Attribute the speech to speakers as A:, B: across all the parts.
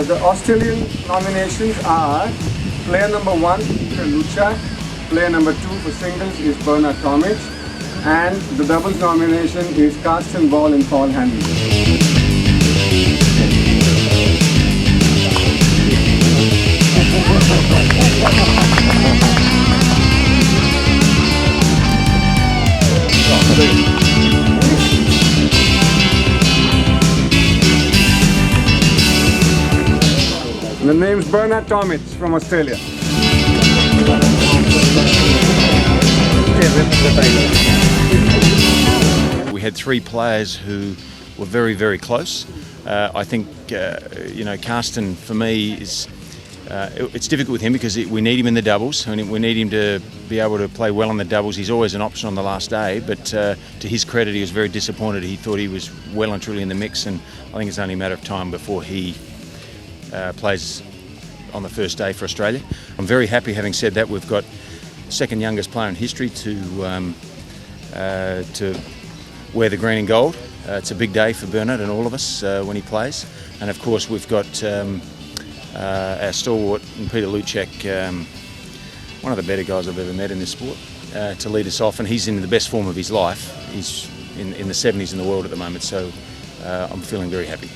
A: The Australian nominations are player number 1, Peter Luczak, player number 2 for singles is Bernard Tomic, and the doubles nomination is Carsten Ball and Paul Handel. The name's Bernard Tomic from Australia.
B: We had 3 players who were very, very close. I think, Carsten for me is, it's difficult with him because we need him in the doubles and we need him to be able to play well in the doubles. He's always an option on the last day, but to his credit, he was very disappointed. He thought he was well and truly in the mix, and I think it's only a matter of time before he plays on the first day for Australia. I'm very happy, having said that, we've got second youngest player in history to wear the green and gold. It's a big day for Bernard and all of us when he plays, and of course we've got our stalwart Peter Luczak, one of the better guys I've ever met in this sport, to lead us off, and he's in the best form of his life. He's in the 70s in the world at the moment, so I'm feeling very happy.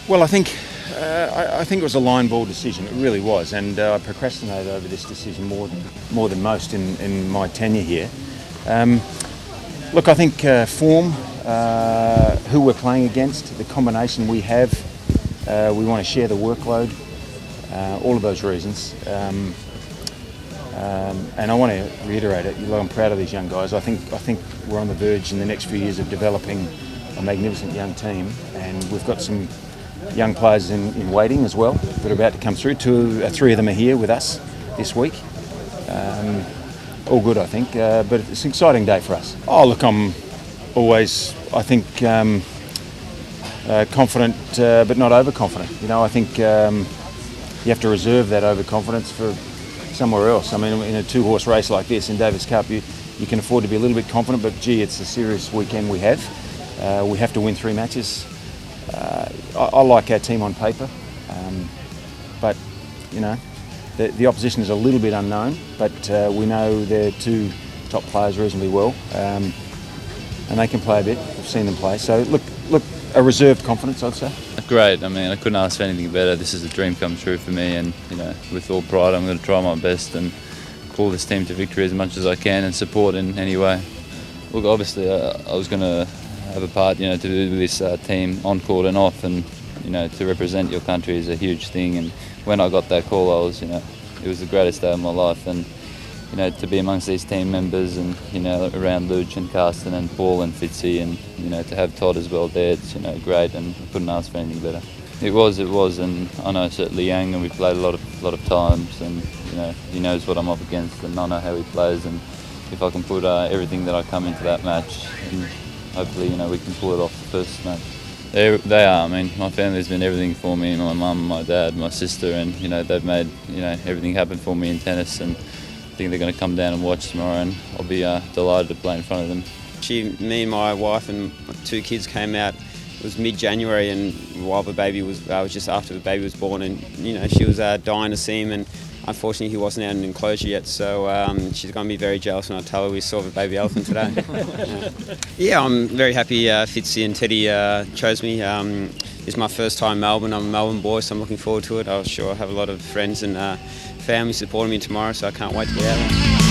B: Well, I think it was a line ball decision. It really was, and I procrastinated over this decision more than most in my tenure here. Look, I think form, who we're playing against, the combination we have, we want to share the workload, all of those reasons. And I want to reiterate it. I'm proud of these young guys. I think we're on the verge in the next few years of developing a magnificent young team, and we've got some young players in waiting as well that are about to come through. 3 of them are here with us this week. All good, I think, but it's an exciting day for us. Oh, look, I'm always, I think, confident, but not overconfident. I think you have to reserve that overconfidence for somewhere else. I mean, in a 2-horse race like this in Davis Cup, you can afford to be a little bit confident, but gee, it's a serious weekend we have. We have to win 3 matches. I like our team on paper, but the opposition is a little bit unknown, but we know they're 2 top players reasonably well, and they can play a bit. We've seen them play, so look, a reserved confidence, I'd say.
C: Great. I mean, I couldn't ask for anything better. This is a dream come true for me, and with all pride, I'm going to try my best and pull this team to victory as much as I can and support in any way. Look, obviously, I was going to have a part, to do with this team on court and off, and to represent your country is a huge thing. And when I got that call, I was, it was the greatest day of my life, and to be amongst these team members and around Luch and Carsten and Paul and Fitzy, and to have Todd as well there, it's great, and I couldn't ask for anything better. It was, and I know certainly Yang, and we played a lot of times, and he knows what I'm up against, and I know how he plays, and if I can put everything that I come into that match, and hopefully we can pull it off the first match. They are. I mean, my family's been everything for me. My mum, my dad, my sister, and they've made everything happen for me in tennis, and I think they're going to come down and watch tomorrow, and I'll be delighted to play in front of them.
D: Me and my wife and my 2 kids came out. It was mid-January, and while the baby was just after the baby was born, and she was dying to see him, and unfortunately he wasn't out in an enclosure yet, so she's going to be very jealous when I tell her we saw the baby elephant today. Yeah, I'm very happy Fitzy and Teddy chose me. It's my first time in Melbourne. I'm a Melbourne boy, so I'm looking forward to it. I'm sure I'll have a lot of friends and family supporting me tomorrow, so I can't wait to get out there.